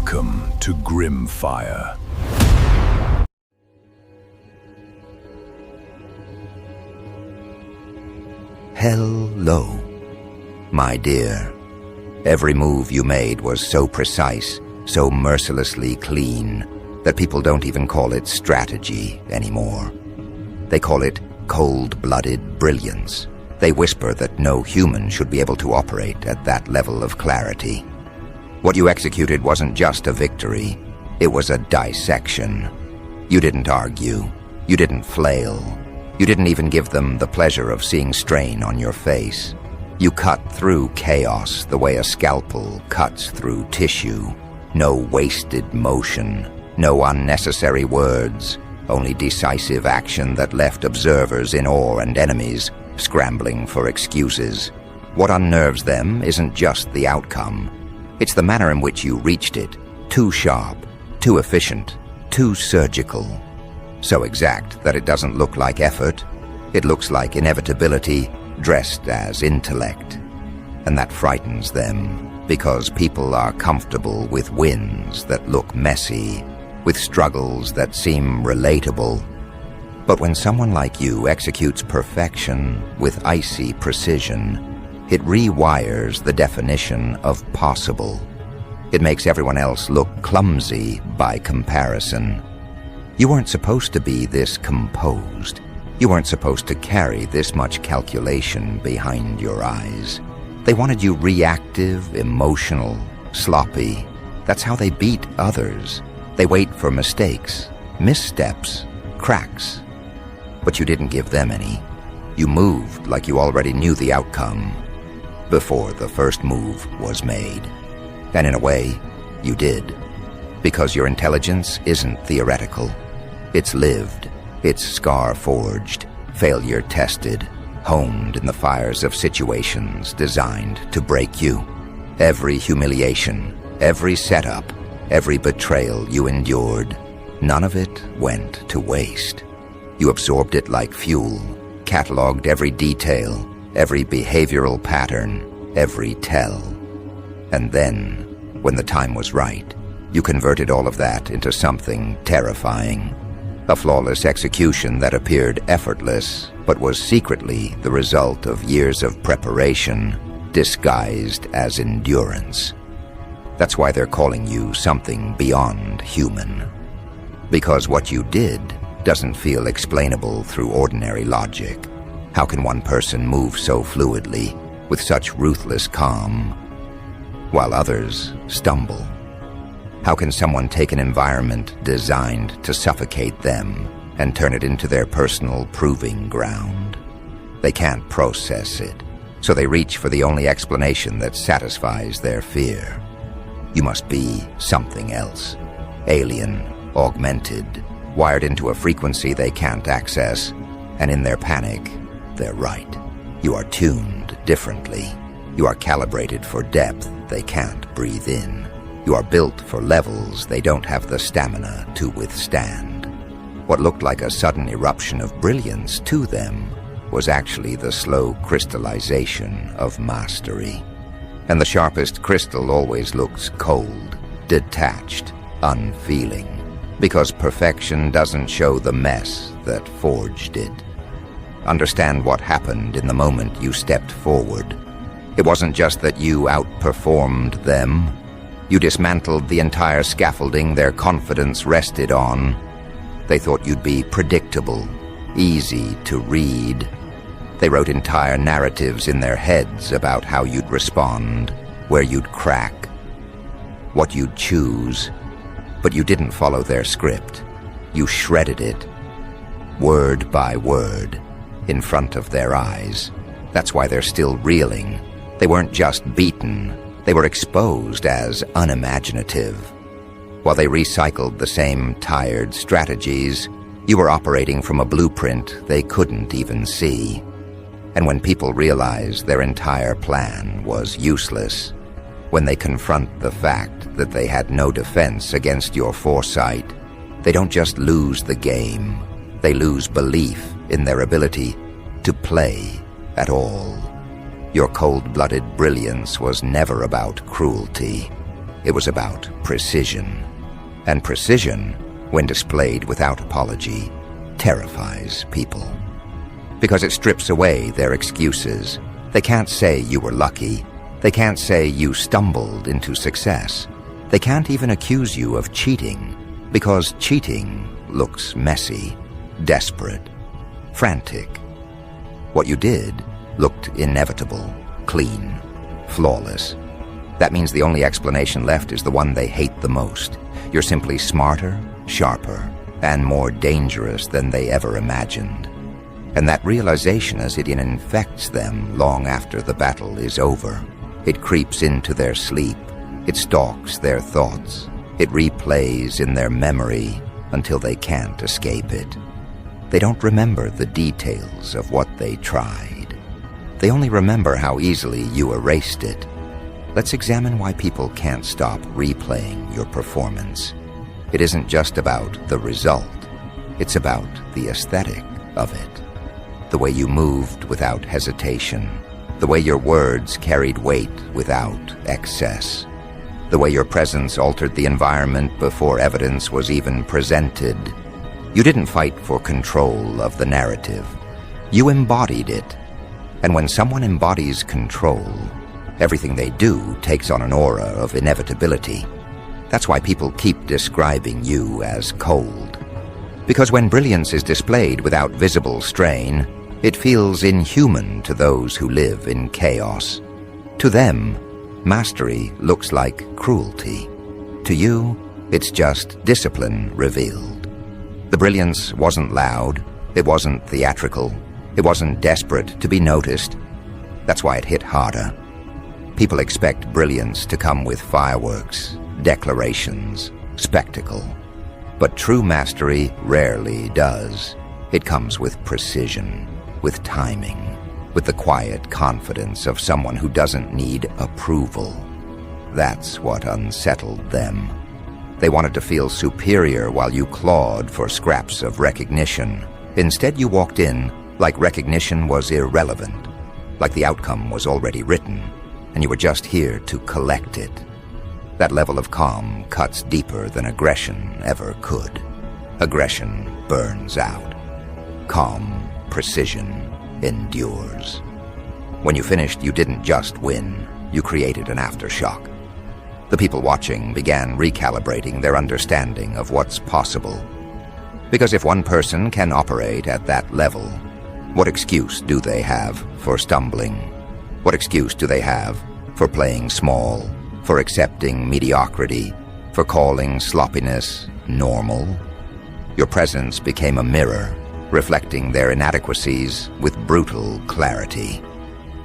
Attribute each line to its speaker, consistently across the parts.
Speaker 1: Welcome to Grim Fire.
Speaker 2: Hello, my dear. Every move you made was so precise, so mercilessly clean, that people don't even call it strategy anymore. They call it cold-blooded brilliance. They whisper that no human should be able to operate at that level of clarity. What you executed wasn't just a victory, it was a dissection. You didn't argue, you didn't flail, you didn't even give them the pleasure of seeing strain on your face. You cut through chaos the way a scalpel cuts through tissue. No wasted motion, no unnecessary words, only decisive action that left observers in awe and enemies scrambling for excuses. What unnerves them isn't just the outcome. It's the manner in which you reached it. Too sharp, too efficient, too surgical. So exact that it doesn't look like effort. It looks like inevitability dressed as intellect. And that frightens them, because people are comfortable with wins that look messy, with struggles that seem relatable. But when someone like you executes perfection with icy precision, it rewires the definition of possible. It makes everyone else look clumsy by comparison. You weren't supposed to be this composed. You weren't supposed to carry this much calculation behind your eyes. They wanted you reactive, emotional, sloppy. That's how they beat others. They wait for mistakes, missteps, cracks. But you didn't give them any. You moved like you already knew the outcome before the first move was made. And in a way, you did. Because your intelligence isn't theoretical. It's lived. It's scar-forged, failure-tested, honed in the fires of situations designed to break you. Every humiliation, every setup, every betrayal you endured, none of it went to waste. You absorbed it like fuel, cataloged every detail, every behavioral pattern, every tell. And then, when the time was right, you converted all of that into something terrifying. A flawless execution that appeared effortless, but was secretly the result of years of preparation, disguised as endurance. That's why they're calling you something beyond human. Because what you did doesn't feel explainable through ordinary logic. How can one person move so fluidly, with such ruthless calm, while others stumble? How can someone take an environment designed to suffocate them and turn it into their personal proving ground? They can't process it, so they reach for the only explanation that satisfies their fear. You must be something else, alien, augmented, wired into a frequency they can't access, and in their panic, they're right. You are tuned differently. You are calibrated for depth they can't breathe in. You are built for levels they don't have the stamina to withstand. What looked like a sudden eruption of brilliance to them was actually the slow crystallization of mastery. And the sharpest crystal always looks cold, detached, unfeeling, because perfection doesn't show the mess that forged it. Understand what happened in the moment you stepped forward. It wasn't just that you outperformed them. You dismantled the entire scaffolding their confidence rested on. They thought you'd be predictable, easy to read. They wrote entire narratives in their heads about how you'd respond, where you'd crack, what you'd choose. But you didn't follow their script. You shredded it, word by word, in front of their eyes. That's why they're still reeling. They weren't just beaten, they were exposed as unimaginative. While they recycled the same tired strategies, you were operating from a blueprint they couldn't even see. And when people realize their entire plan was useless, when they confront the fact that they had no defense against your foresight, they don't just lose the game, they lose belief in their ability to play at all. Your cold-blooded brilliance was never about cruelty. it was about precision. And precision, when displayed without apology, terrifies people. Because it strips away their excuses. They can't say you were lucky. They can't say you stumbled into success. They can't even accuse you of cheating, because cheating looks messy, desperate, frantic. What you did looked inevitable, clean, flawless. That means the only explanation left is the one they hate the most. You're simply smarter, sharper, and more dangerous than they ever imagined. And that realization, as it infects them long after the battle is over, it creeps into their sleep, it stalks their thoughts, it replays in their memory until they can't escape it. They don't remember the details of what they tried. They only remember how easily you erased it. Let's examine why people can't stop replaying your performance. It isn't just about the result. It's about the aesthetic of it. The way you moved without hesitation. The way your words carried weight without excess. The way your presence altered the environment before evidence was even presented. You didn't fight for control of the narrative. You embodied it. And when someone embodies control, everything they do takes on an aura of inevitability. That's why people keep describing you as cold. Because when brilliance is displayed without visible strain, it feels inhuman to those who live in chaos. To them, mastery looks like cruelty. To you, it's just discipline revealed. The brilliance wasn't loud, it wasn't theatrical, it wasn't desperate to be noticed. That's why it hit harder. People expect brilliance to come with fireworks, declarations, spectacle. But true mastery rarely does. It comes with precision, with timing, with the quiet confidence of someone who doesn't need approval. That's what unsettled them. They wanted to feel superior while you clawed for scraps of recognition. Instead, you walked in like recognition was irrelevant, like the outcome was already written, and you were just here to collect it. That level of calm cuts deeper than aggression ever could. Aggression burns out. Calm, precision, endures. When you finished, you didn't just win. You created an aftershock. The people watching began recalibrating their understanding of what's possible. Because if one person can operate at that level, what excuse do they have for stumbling? What excuse do they have for playing small, for accepting mediocrity, for calling sloppiness normal? Your presence became a mirror, reflecting their inadequacies with brutal clarity.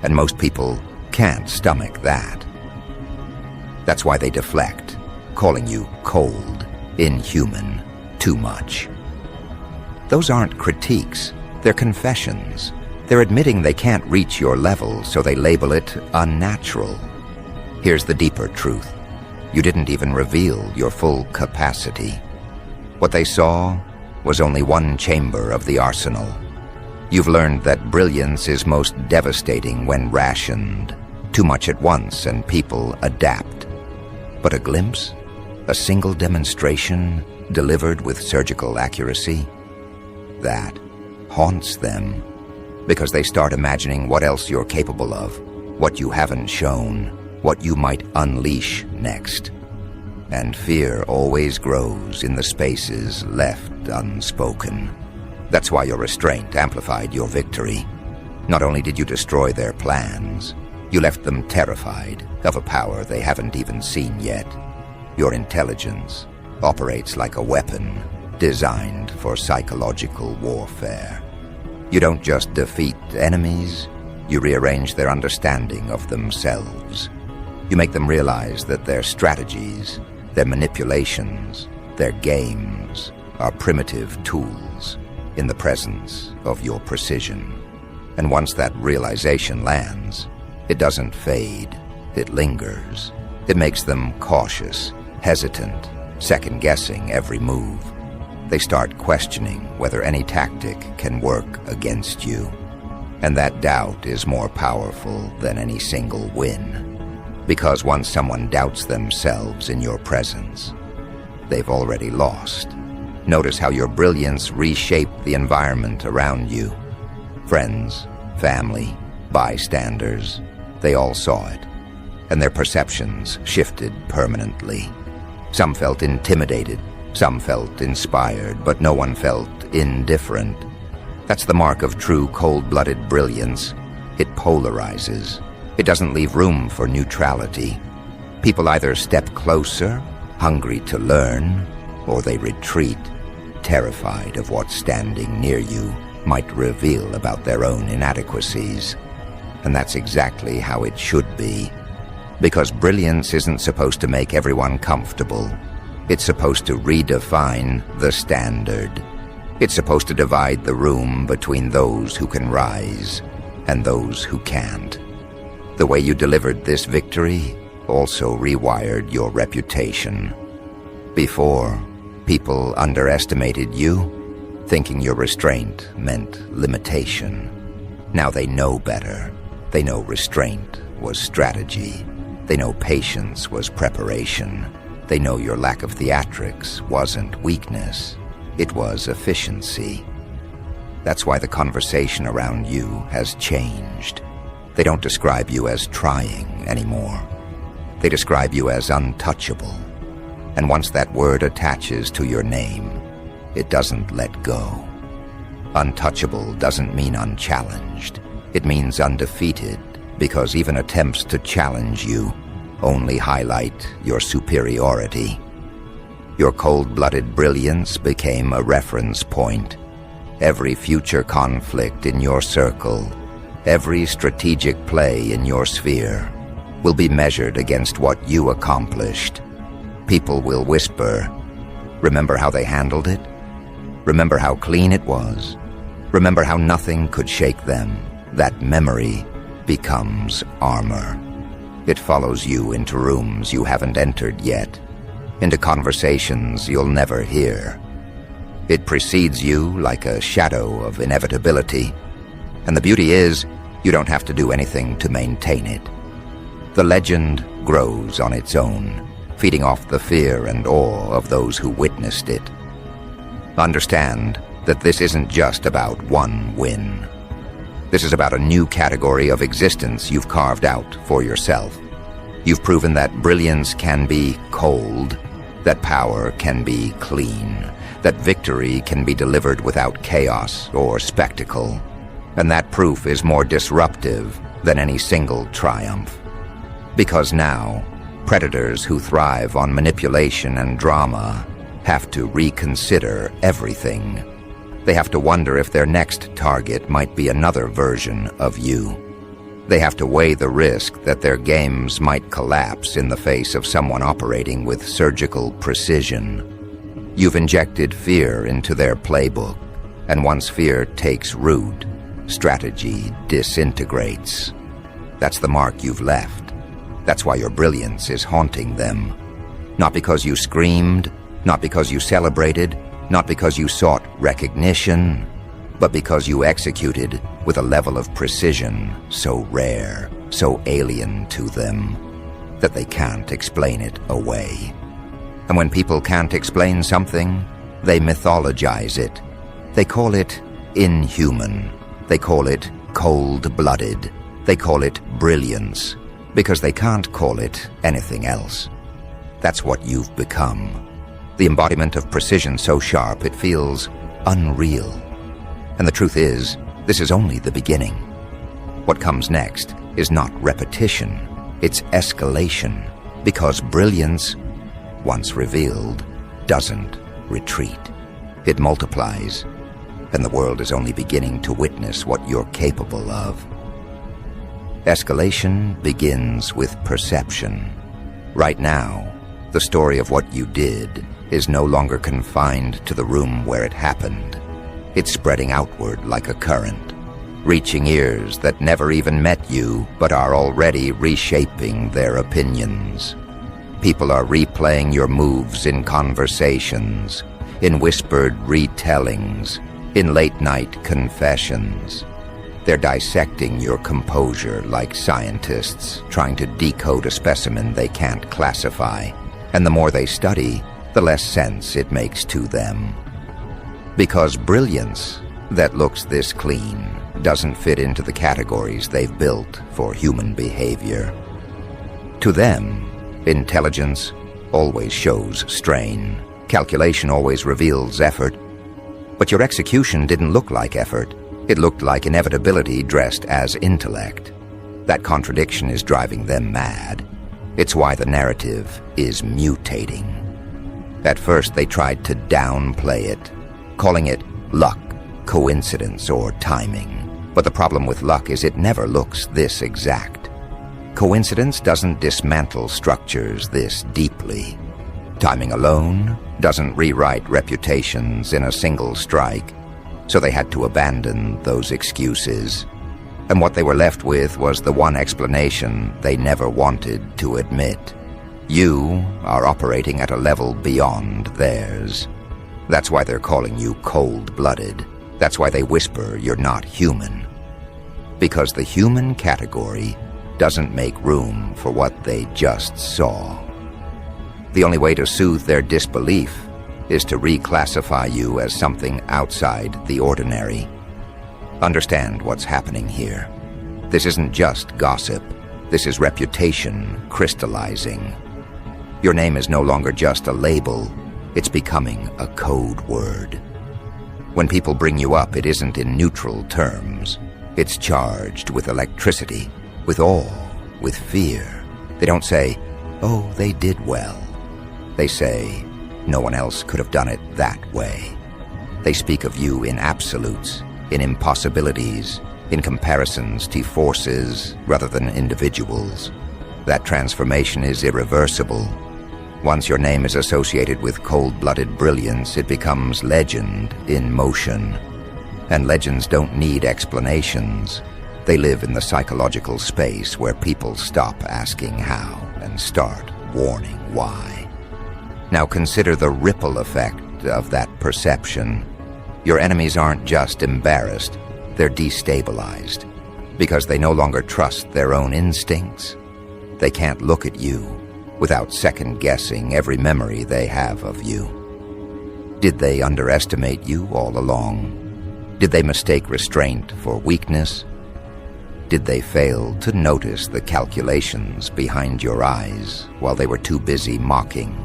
Speaker 2: And most people can't stomach that. That's why they deflect, calling you cold, inhuman, too much. Those aren't critiques, they're confessions. They're admitting they can't reach your level, so they label it unnatural. Here's the deeper truth. You didn't even reveal your full capacity. What they saw was only one chamber of the arsenal. You've learned that brilliance is most devastating when rationed. Too much at once and people adapt. But a glimpse? A single demonstration delivered with surgical accuracy? That haunts them, because they start imagining what else you're capable of, what you haven't shown, what you might unleash next. And fear always grows in the spaces left unspoken. That's why your restraint amplified your victory. Not only did you destroy their plans, you left them terrified of a power they haven't even seen yet. Your intelligence operates like a weapon designed for psychological warfare. You don't just defeat enemies, you rearrange their understanding of themselves. You make them realize that their strategies, their manipulations, their games are primitive tools in the presence of your precision. And once that realization lands, it doesn't fade, it lingers. It makes them cautious, hesitant, second-guessing every move. They start questioning whether any tactic can work against you. And that doubt is more powerful than any single win. Because once someone doubts themselves in your presence, they've already lost. Notice how your brilliance reshaped the environment around you. Friends, family, bystanders, they all saw it, and their perceptions shifted permanently. Some felt intimidated, some felt inspired, but no one felt indifferent. That's the mark of true cold-blooded brilliance. It polarizes. It doesn't leave room for neutrality. People either step closer, hungry to learn, or they retreat, terrified of what standing near you might reveal about their own inadequacies. And that's exactly how it should be. Because brilliance isn't supposed to make everyone comfortable. It's supposed to redefine the standard. It's supposed to divide the room between those who can rise and those who can't. The way you delivered this victory also rewired your reputation. Before, people underestimated you, thinking your restraint meant limitation. Now they know better. They know restraint was strategy. They know patience was preparation. They know your lack of theatrics wasn't weakness. It was efficiency. That's why the conversation around you has changed. They don't describe you as trying anymore. They describe you as untouchable. And once that word attaches to your name, it doesn't let go. Untouchable doesn't mean unchallenged. It means undefeated, because even attempts to challenge you only highlight your superiority. Your cold-blooded brilliance became a reference point. Every future conflict in your circle, every strategic play in your sphere, will be measured against what you accomplished. People will whisper, "Remember how they handled it? Remember how clean it was? Remember how nothing could shake them?" That memory becomes armor. It follows you into rooms you haven't entered yet, into conversations you'll never hear. It precedes you like a shadow of inevitability, and the beauty is, you don't have to do anything to maintain it. The legend grows on its own, feeding off the fear and awe of those who witnessed it. Understand that this isn't just about one win. This is about a new category of existence you've carved out for yourself. You've proven that brilliance can be cold, that power can be clean, that victory can be delivered without chaos or spectacle. And that proof is more disruptive than any single triumph. Because now, predators who thrive on manipulation and drama have to reconsider everything. They have to wonder if their next target might be another version of you. They have to weigh the risk that their games might collapse in the face of someone operating with surgical precision. You've injected fear into their playbook, and once fear takes root, strategy disintegrates. That's the mark you've left. That's why your brilliance is haunting them. Not because you screamed, not because you celebrated, not because you sought recognition, but because you executed with a level of precision so rare, so alien to them, that they can't explain it away. And when people can't explain something, they mythologize it. They call it inhuman. They call it cold-blooded. They call it brilliance, because they can't call it anything else. That's what you've become. The embodiment of precision so sharp it feels unreal. And the truth is, this is only the beginning. What comes next is not repetition, it's escalation, because brilliance, once revealed, doesn't retreat. It multiplies, and the world is only beginning to witness what you're capable of. Escalation begins with perception. Right now, the story of what you did is no longer confined to the room where it happened. It's spreading outward like a current, reaching ears that never even met you but are already reshaping their opinions. People are replaying your moves in conversations, in whispered retellings, in late-night confessions. They're dissecting your composure like scientists trying to decode a specimen they can't classify. And the more they study, the less sense it makes to them. Because brilliance that looks this clean doesn't fit into the categories they've built for human behavior. To them, intelligence always shows strain. Calculation always reveals effort. But your execution didn't look like effort. It looked like inevitability dressed as intellect. That contradiction is driving them mad. It's why the narrative is mutating. At first, they tried to downplay it, calling it luck, coincidence, or timing. But the problem with luck is it never looks this exact. Coincidence doesn't dismantle structures this deeply. Timing alone doesn't rewrite reputations in a single strike, so they had to abandon those excuses. And what they were left with was the one explanation they never wanted to admit. You are operating at a level beyond theirs. That's why they're calling you cold-blooded. That's why they whisper you're not human. Because the human category doesn't make room for what they just saw. The only way to soothe their disbelief is to reclassify you as something outside the ordinary. Understand what's happening here. This isn't just gossip. This is reputation crystallizing. Your name is no longer just a label. It's becoming a code word. When people bring you up, it isn't in neutral terms. It's charged with electricity, with awe, with fear. They don't say, "Oh, they did well." They say, "No one else could have done it that way." They speak of you in absolutes, in impossibilities, in comparisons to forces rather than individuals. That transformation is irreversible. Once your name is associated with cold-blooded brilliance, it becomes legend in motion. And legends don't need explanations. They live in the psychological space where people stop asking how and start warning why. Now consider the ripple effect of that perception. Your enemies aren't just embarrassed, they're destabilized. Because they no longer trust their own instincts. They can't look at you without second-guessing every memory they have of you. Did they underestimate you all along? Did they mistake restraint for weakness? Did they fail to notice the calculations behind your eyes while they were too busy mocking?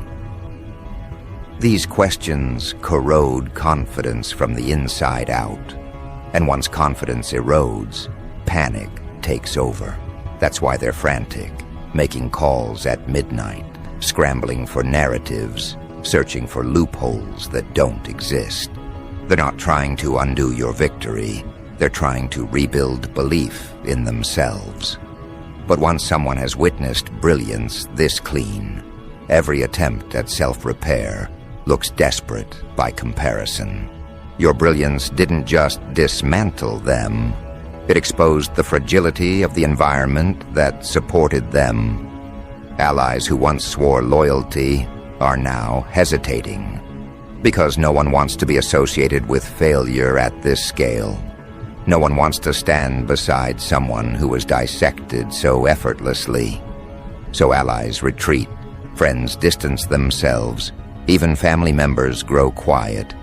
Speaker 2: These questions corrode confidence from the inside out. And once confidence erodes, panic takes over. That's why they're frantic, making calls at midnight, scrambling for narratives, searching for loopholes that don't exist. They're not trying to undo your victory. They're trying to rebuild belief in themselves. But once someone has witnessed brilliance this clean, every attempt at self-repair looks desperate by comparison. Your brilliance didn't just dismantle them, it exposed the fragility of the environment that supported them. Allies who once swore loyalty are now hesitating, because no one wants to be associated with failure at this scale. No one wants to stand beside someone who was dissected so effortlessly. So allies retreat, friends distance themselves, even family members grow quiet.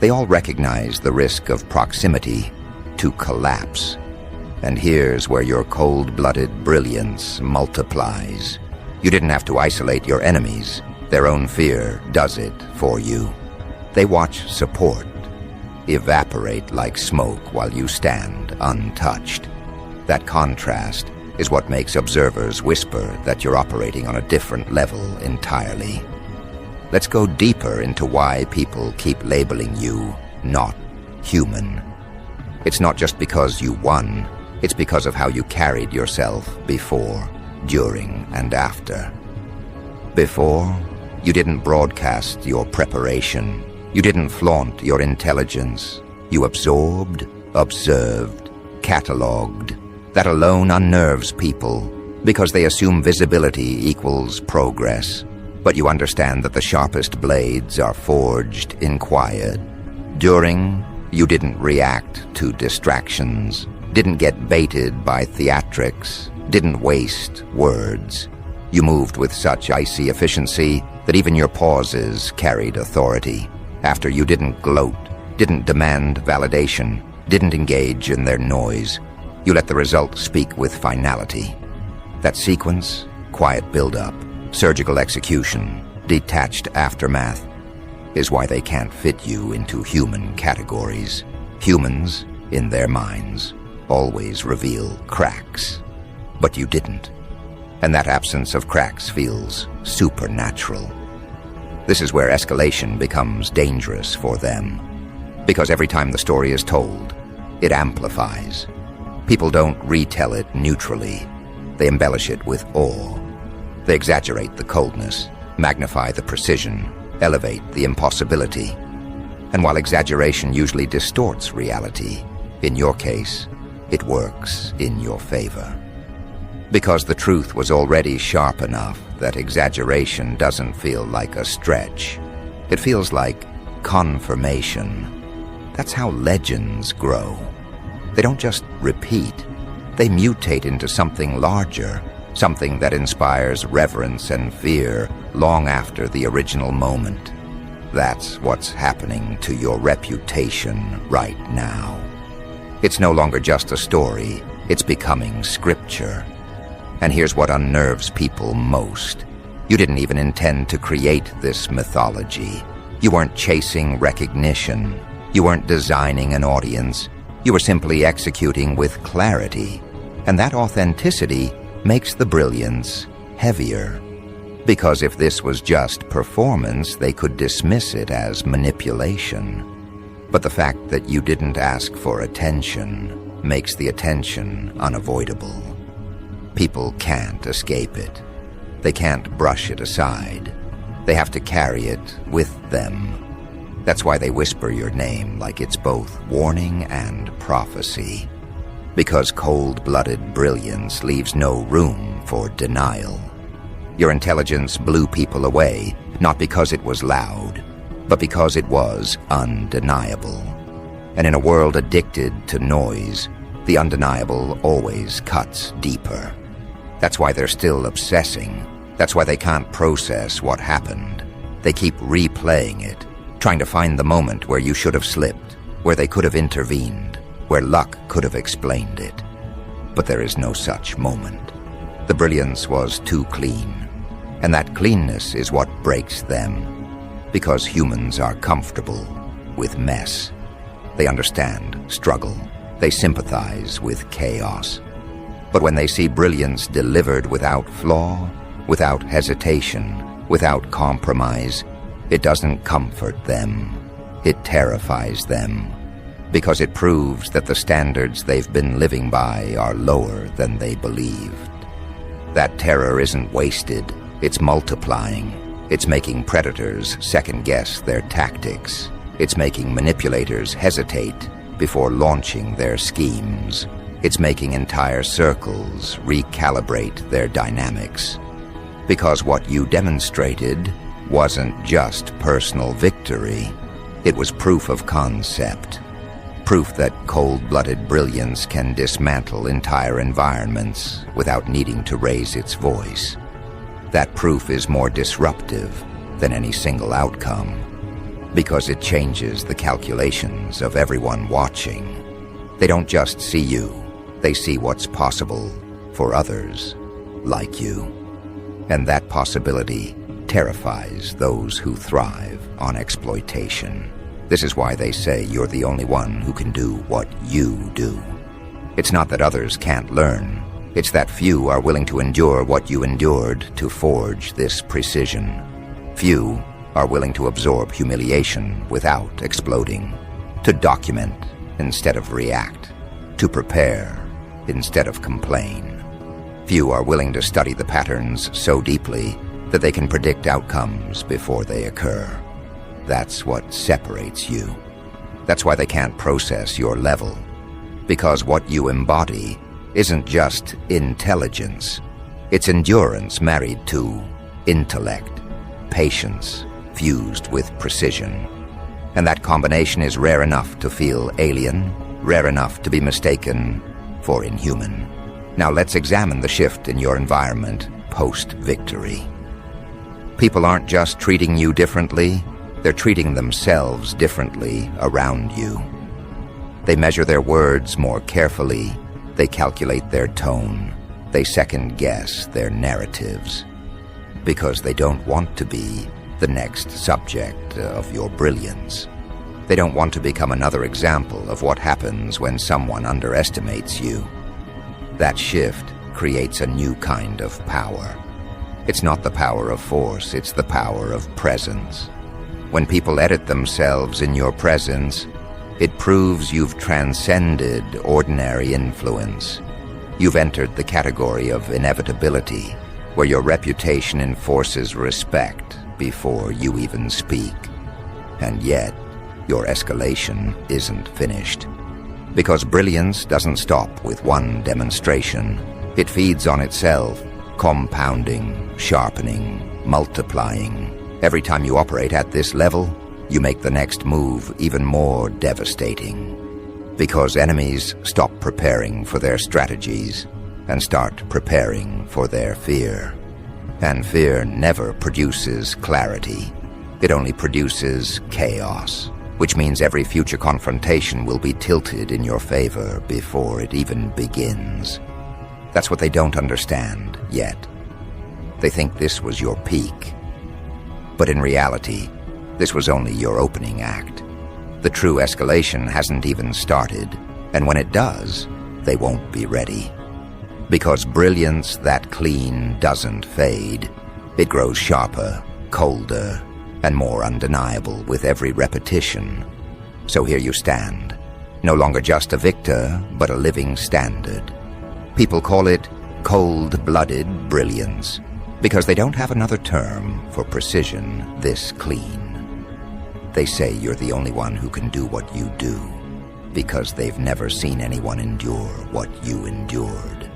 Speaker 2: They all recognize the risk of proximity to collapse. And here's where your cold-blooded brilliance multiplies. You didn't have to isolate your enemies. Their own fear does it for you. They watch support evaporate like smoke while you stand untouched. That contrast is what makes observers whisper that you're operating on a different level entirely. Let's go deeper into why people keep labeling you not human. It's not just because you won, it's because of how you carried yourself before, during, and after. Before, you didn't broadcast your preparation. You didn't flaunt your intelligence. You absorbed, observed, catalogued. That alone unnerves people, because they assume visibility equals progress. But you understand that the sharpest blades are forged in quiet. During, you didn't react to distractions. didn't get baited by theatrics, didn't waste words. You moved with such icy efficiency that even your pauses carried authority. After you didn't gloat, didn't demand validation, didn't engage in their noise, you let the result speak with finality. That sequence, quiet build-up, surgical execution, detached aftermath, is why they can't fit you into human categories. Humans, in their minds, always reveal cracks. But you didn't. And that absence of cracks feels supernatural. This is where escalation becomes dangerous for them. Because every time the story is told, it amplifies. People don't retell it neutrally. They embellish it with awe. They exaggerate the coldness, magnify the precision, elevate the impossibility. And while exaggeration usually distorts reality, in your case, it works in your favor. Because the truth was already sharp enough that exaggeration doesn't feel like a stretch. It feels like confirmation. That's how legends grow. They don't just repeat. They mutate into something larger, something that inspires reverence and fear long after the original moment. That's what's happening to your reputation right now. It's no longer just a story, it's becoming scripture. And here's what unnerves people most. You didn't even intend to create this mythology. You weren't chasing recognition. You weren't designing an audience. You were simply executing with clarity. And that authenticity makes the brilliance heavier. Because if this was just performance, they could dismiss it as manipulation. But the fact that you didn't ask for attention makes the attention unavoidable. People can't escape it. They can't brush it aside. They have to carry it with them. That's why they whisper your name like it's both warning and prophecy. Because cold-blooded brilliance leaves no room for denial. Your intelligence blew people away, not because it was loud, but because it was undeniable. And in a world addicted to noise, the undeniable always cuts deeper. That's why they're still obsessing. That's why they can't process what happened. They keep replaying it, trying to find the moment where you should have slipped, where they could have intervened, where luck could have explained it. But there is no such moment. The brilliance was too clean, and that cleanness is what breaks them. Because humans are comfortable with mess. They understand struggle. They sympathize with chaos. But when they see brilliance delivered without flaw, without hesitation, without compromise, it doesn't comfort them. It terrifies them. Because it proves that the standards they've been living by are lower than they believed. That terror isn't wasted. It's multiplying. It's making predators second-guess their tactics. It's making manipulators hesitate before launching their schemes. It's making entire circles recalibrate their dynamics. Because what you demonstrated wasn't just personal victory. It was proof of concept. Proof that cold-blooded brilliance can dismantle entire environments without needing to raise its voice. That proof is more disruptive than any single outcome, because it changes the calculations of everyone watching. They don't just see you, they see what's possible for others like you. And that possibility terrifies those who thrive on exploitation. This is why they say you're the only one who can do what you do. It's not that others can't learn. It's that few are willing to endure what you endured to forge this precision. Few are willing to absorb humiliation without exploding, to document instead of react, to prepare instead of complain. Few are willing to study the patterns so deeply that they can predict outcomes before they occur. That's what separates you. That's why they can't process your level. Because what you embody isn't just intelligence. It's endurance married to intellect, patience fused with precision. And that combination is rare enough to feel alien, rare enough to be mistaken for inhuman. Now let's examine the shift in your environment post-victory. People aren't just treating you differently, they're treating themselves differently around you. They measure their words more carefully, they calculate their tone, they second-guess their narratives, because they don't want to be the next subject of your brilliance. They don't want to become another example of what happens when someone underestimates you. That shift creates a new kind of power. It's not the power of force, it's the power of presence. When people edit themselves in your presence, it proves you've transcended ordinary influence. You've entered the category of inevitability, where your reputation enforces respect before you even speak. And yet, your escalation isn't finished. Because brilliance doesn't stop with one demonstration. It feeds on itself, compounding, sharpening, multiplying. Every time you operate at this level, you make the next move even more devastating. Because enemies stop preparing for their strategies and start preparing for their fear. And fear never produces clarity. It only produces chaos, which means every future confrontation will be tilted in your favor before it even begins. That's what they don't understand yet. They think this was your peak. But in reality, this was only your opening act. The true escalation hasn't even started, and when it does, they won't be ready. Because brilliance that clean doesn't fade. It grows sharper, colder, and more undeniable with every repetition. So here you stand, no longer just a victor, but a living standard. People call it cold-blooded brilliance, because they don't have another term for precision this clean. They say you're the only one who can do what you do, because they've never seen anyone endure what you endured.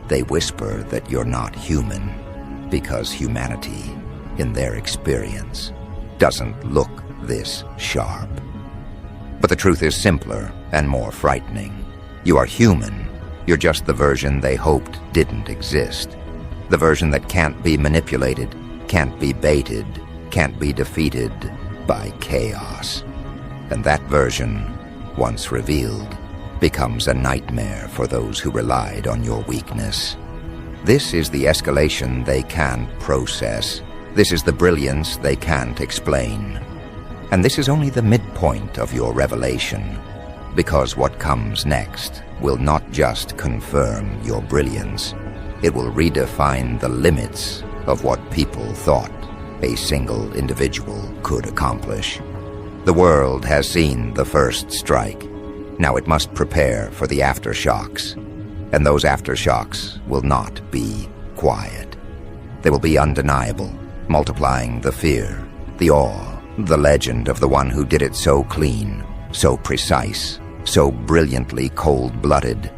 Speaker 2: They whisper that you're not human, because humanity, in their experience, doesn't look this sharp. But the truth is simpler and more frightening. You are human. You're just the version they hoped didn't exist. The version that can't be manipulated, can't be baited, can't be defeated by chaos. And that version, once revealed, becomes a nightmare for those who relied on your weakness. This is the escalation they can't process. This is the brilliance they can't explain. And this is only the midpoint of your revelation, because what comes next will not just confirm your brilliance, it will redefine the limits of what people thought a single individual could accomplish. The world has seen the first strike. Now it must prepare for the aftershocks. And those aftershocks will not be quiet. They will be undeniable, multiplying the fear, the awe, the legend of the one who did it so clean, so precise, so brilliantly cold-blooded,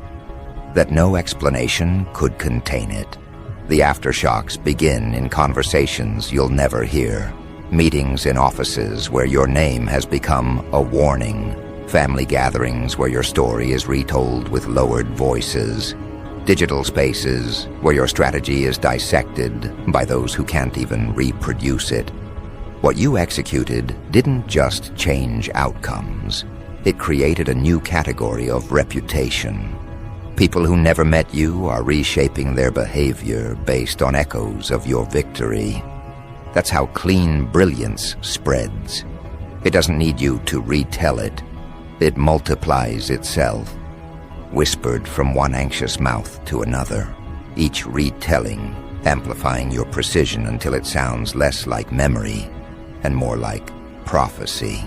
Speaker 2: that no explanation could contain it. The aftershocks begin in conversations you'll never hear, meetings in offices where your name has become a warning, family gatherings where your story is retold with lowered voices, digital spaces where your strategy is dissected by those who can't even reproduce it. What you executed didn't just change outcomes. It created a new category of reputation. People who never met you are reshaping their behavior based on echoes of your victory. That's how clean brilliance spreads. It doesn't need you to retell it. It multiplies itself, whispered from one anxious mouth to another, each retelling amplifying your precision until it sounds less like memory and more like prophecy.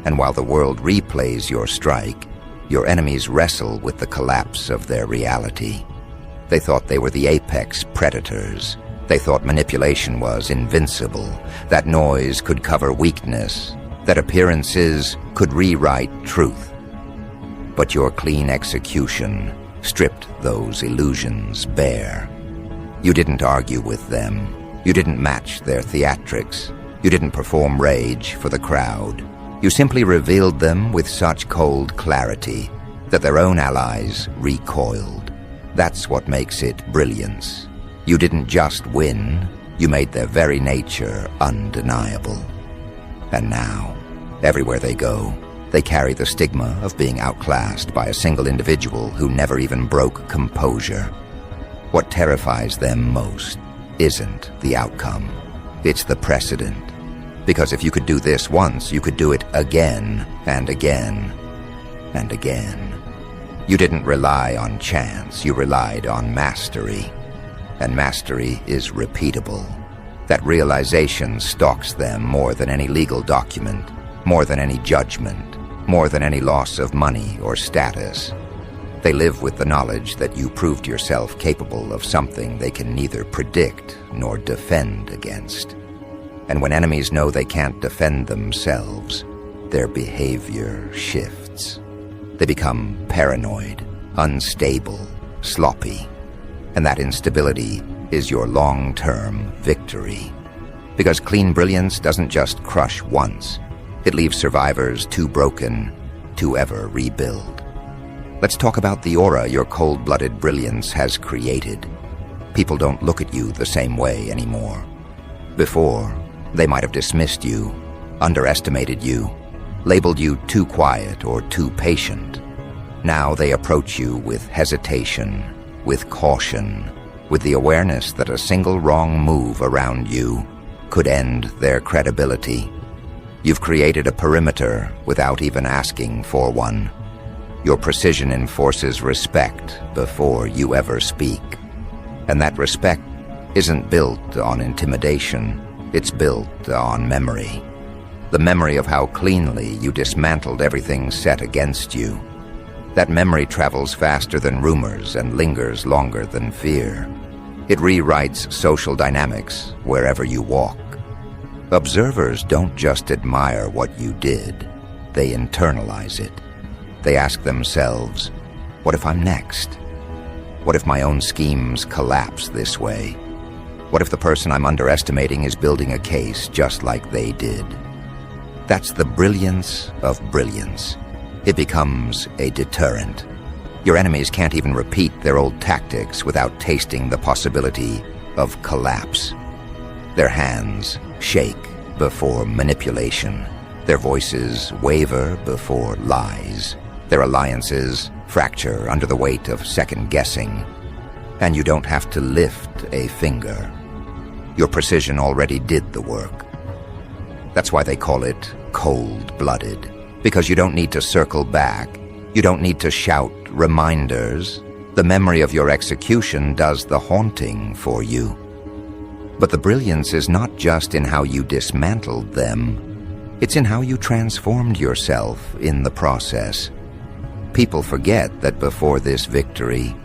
Speaker 2: And while the world replays your strike, your enemies wrestle with the collapse of their reality. They thought they were the apex predators. They thought manipulation was invincible, that noise could cover weakness, that appearances could rewrite truth. But your clean execution stripped those illusions bare. You didn't argue with them. You didn't match their theatrics. You didn't perform rage for the crowd. You simply revealed them with such cold clarity that their own allies recoiled. That's what makes it brilliance. You didn't just win, you made their very nature undeniable. And now, everywhere they go, they carry the stigma of being outclassed by a single individual who never even broke composure. What terrifies them most isn't the outcome, it's the precedent. Because if you could do this once, you could do it again and again and again. You didn't rely on chance, you relied on mastery. And mastery is repeatable. That realization stalks them more than any legal document, more than any judgment, more than any loss of money or status. They live with the knowledge that you proved yourself capable of something they can neither predict nor defend against. And when enemies know they can't defend themselves, their behavior shifts. They become paranoid, unstable, sloppy. And that instability is your long-term victory. Because clean brilliance doesn't just crush once. It leaves survivors too broken to ever rebuild. Let's talk about the aura your cold-blooded brilliance has created. People don't look at you the same way anymore. Before, they might have dismissed you, underestimated you, labeled you too quiet or too patient. Now they approach you with hesitation, with caution, with the awareness that a single wrong move around you could end their credibility. You've created a perimeter without even asking for one. Your precision enforces respect before you ever speak. And that respect isn't built on intimidation, it's built on memory. The memory of how cleanly you dismantled everything set against you. That memory travels faster than rumors and lingers longer than fear. It rewrites social dynamics wherever you walk. Observers don't just admire what you did, they internalize it. They ask themselves, what if I'm next? What if my own schemes collapse this way? What if the person I'm underestimating is building a case just like they did? That's the brilliance of brilliance. It becomes a deterrent. Your enemies can't even repeat their old tactics without tasting the possibility of collapse. Their hands shake before manipulation. Their voices waver before lies. Their alliances fracture under the weight of second-guessing. And you don't have to lift a finger. Your precision already did the work. That's why they call it cold-blooded. Because you don't need to circle back. You don't need to shout reminders. The memory of your execution does the haunting for you. But the brilliance is not just in how you dismantled them. It's in how you transformed yourself in the process. People forget that before this victory,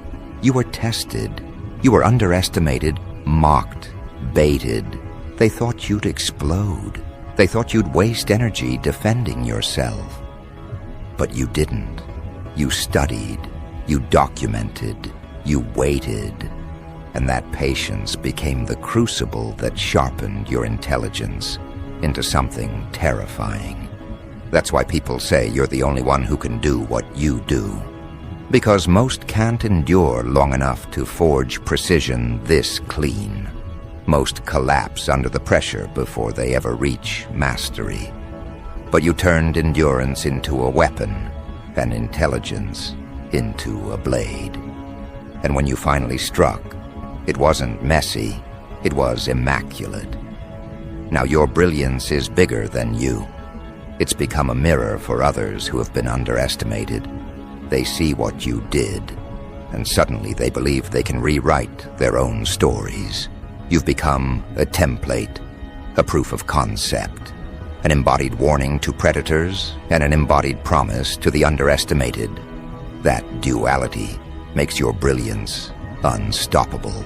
Speaker 2: you were tested. You were underestimated, mocked, baited. They thought you'd explode. They thought you'd waste energy defending yourself. But you didn't. You studied, you documented, you waited, and that patience became the crucible that sharpened your intelligence into something terrifying. That's why people say you're the only one who can do what you do. Because most can't endure long enough to forge precision this clean. Most collapse under the pressure before they ever reach mastery. But you turned endurance into a weapon, and intelligence into a blade. And when you finally struck, it wasn't messy, it was immaculate. Now your brilliance is bigger than you. It's become a mirror for others who have been underestimated. They see what you did, and suddenly they believe they can rewrite their own stories. You've become a template, a proof of concept, an embodied warning to predators and an embodied promise to the underestimated. That duality makes your brilliance unstoppable,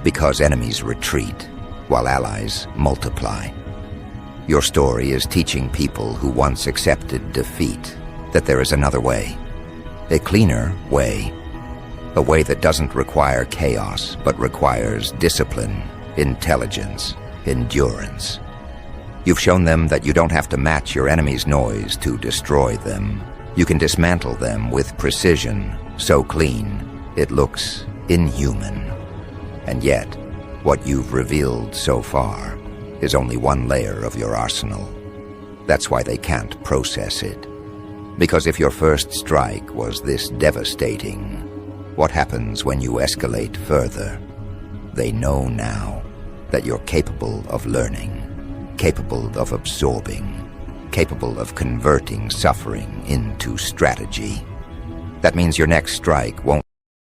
Speaker 2: because enemies retreat while allies multiply. Your story is teaching people who once accepted defeat that there is another way, a cleaner way, a way that doesn't require chaos but requires discipline, intelligence, endurance. You've shown them that you don't have to match your enemy's noise to destroy them. You can dismantle them with precision, so clean, it looks inhuman. And yet, what you've revealed so far is only one layer of your arsenal. That's why they can't process it. Because if your first strike was this devastating, what happens when you escalate further? They know now that you're capable of learning, capable of absorbing, capable of converting suffering into strategy. That means your next strike won't